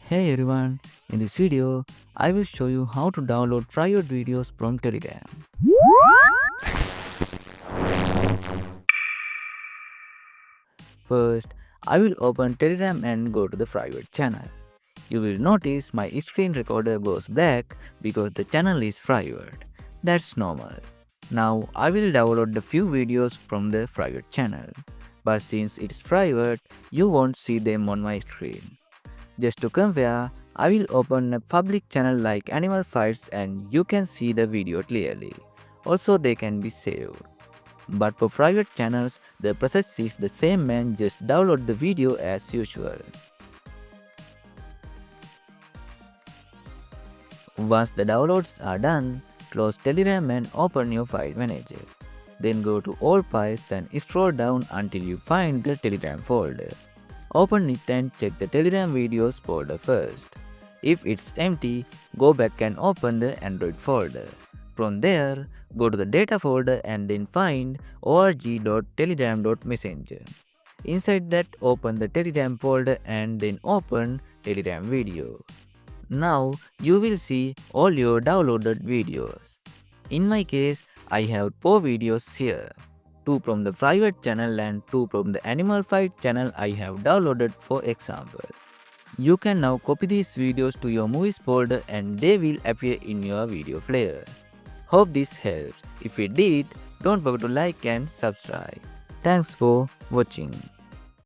Hey everyone, in this video, I will show you how to download private videos from Telegram. First, I will open Telegram and go to the private channel. You will notice my screen recorder goes black because the channel is private. That's normal. Now I will download the few videos from the private channel. But since it's private, you won't see them on my screen. Just to compare, I will open a public channel like Animal Fights and you can see the video clearly. Also, they can be saved. But for private channels, the process is the same and just download the video as usual. Once the downloads are done, close Telegram and open your file manager. Then go to all files and scroll down until you find the Telegram folder. Open it and check the Telegram videos folder first. If it's empty, go back and open the Android folder. From there, go to the data folder and then find org.telegram.messenger. Inside that, open the Telegram folder and then open Telegram video. Now, you will see all your downloaded videos. In my case, I have 4 videos here. 2 from the private channel and 2 from the Animal Fight channel I have downloaded for example. You can now copy these videos to your movies folder and they will appear in your video player. Hope this helps. If it did, don't forget to like and subscribe. Thanks for watching.